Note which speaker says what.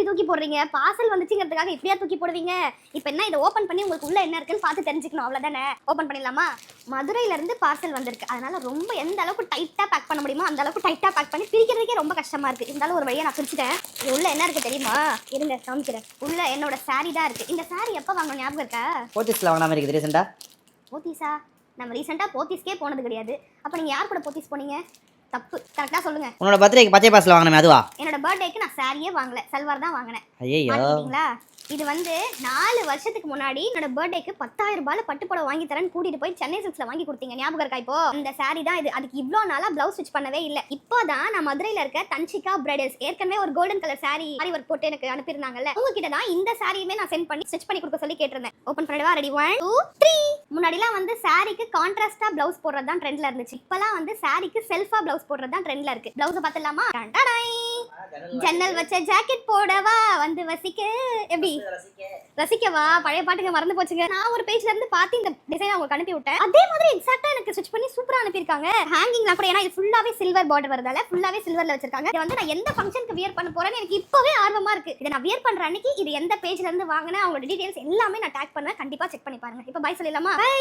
Speaker 1: தூக்கி போடுறீங்க? பார்சல் வந்துச்சுங்கிறதுக்காக இப்படியா தூக்கி போடுவீங்க? இப்போ என்ன இதை ஓப்பன் பண்ணி உங்களுக்கு உள்ள என்ன இருக்குன்னு பார்த்து தெரிஞ்சுக்கணும், அவ்வளோதானே? ஓப்பன் பண்ணிடலாமா? மதுரையில இருந்து பார்சல் வந்திருக்கு. அதனால ரொம்ப எந்த அளவுக்கு டைட்டா பேக் பண்ண முடியுமோ அந்த அளவுக்கு டைட்டா பேக் பண்ணி பிரிக்கிறதுக்கே ரொம்ப கஷ்டமா இருக்கு. இருந்தாலும் ஒரு வழியா நான் பிரிச்சுட்டேன். இது உள்ள என்ன இருக்கு தெரியுமா? இருங்க காமிக்கிறேன். உள்ள என்னோட சாரி தான் இருக்கு. இந்த சாரி எப்போ வாங்கணும் ஞாபகம் இருக்கா?
Speaker 2: போத்தீஸ்ல வாங்கின மாதிரி இருக்குது ரீசெண்டா.
Speaker 1: போத்தீஸா? நம்ம ரீசெண்டா போத்தீஸ்க்கே போனது கிடையாது. அப்ப நீங்க யார் கூட போத்தீஸ் போனீங்க? தப்பு, கரெக்டா சொல்லுங்க.
Speaker 2: உன்னோட பர்த்டேக்கு பச்சை பாஸ்ல வாங்கினமே அதுவா?
Speaker 1: என்னோட பர்த்டேக்கு நான் சாரியே வாங்கல, சல்வார் தான் வாங்கினேன்.
Speaker 2: ஐயோ,
Speaker 1: மாட்டீங்களா? இது வந்து 4 வருஷத்துக்கு முன்னாடி என்னோட பர்த்டேக்கு 10,000 ரூபாய் பட்டுப்புடவை வாங்கி தரேன்னு கூட்டிட்டு போய் சென்னை சில்க்ஸ்ல வாங்கி கொடுத்தீங்க, ஞாபகம் இருக்கா? இப்போ இந்த சாரி தான் இது. அதுக்கு இவ்வளோ நாளா பிளவுஸ் ஸ்டிச் பண்ணவே இல்லை. இப்போதான் நான் மதுரையில இருக்க தன்ஷிகா பிரைடல்ஸ் ஏற்கனவே ஒரு கோல்டன் கலர் சாரி ஒர்க் போட்டு எனக்கு அனுப்பியிருந்தாங்கல்ல, உங்ககிட்ட தான் இந்த சாரியுமே நான் சென்ட் பண்ணி ஸ்டிச் பண்ணி கொடுக்க சொல்லி கேட்டிருந்தேன். ஓப்பன் பண்ணிடவா? ரெடி 1 2 3. முன்னாடிலாம் வந்து சாரிக்கு கான்ட்ராஸ்டா பிளவுஸ் போடுறது தான் ட்ரெண்ட்ல இருந்துச்சு. இப்பெல்லாம் வந்து சாரிக்கு செல்ஃபா பிளவுஸ் போடுறது தான் ட்ரெண்ட்ல இருக்கு. பிளவுஸ் பார்த்துலாமா? ஜன்னல் வச்ச ஜாக்கெட் போடவா வந்து வசிக்க. எப்படி ரசிக்கவா? பழைய பாட்டுக்கு மறந்து போச்சுங்க. நான் ஒரு பேஜ்ல இருந்து பார்த்து இந்த டிசைன் உங்களுக்கு அனுப்பி விட்டேன். அதே மாதிரி எக்ஸாக்ட்டா எனக்கு ஸ்டிச் பண்ணி சூப்பரா அனுப்பியிருக்காங்க. ஹேங்கிங்ல கூட, ஏன்னா இது ஃபுல்லாவே சில்வர் பார்டர் வரதால ஃபுல்லாவே சில்வர்ல வச்சிருக்காங்க. இதை வந்து நான் எந்த ஃபங்க்ஷனுக்கு வியர் பண்ண போறேன்னு எனக்கு இப்பவே ஆர்வமா இருக்கு. இதை நான் வியர் பண்ற அன்னைக்கு இது எந்த பேஜ்ல இருந்து வாங்கினேன், அவங்களோட டீடைல்ஸ் எல்லாமே நான் டேக் பண்ணுவேன். கண்டிப்பா செக் பண்ணி பாருங்க. இப்போ பை சொல்லலாமா? பை.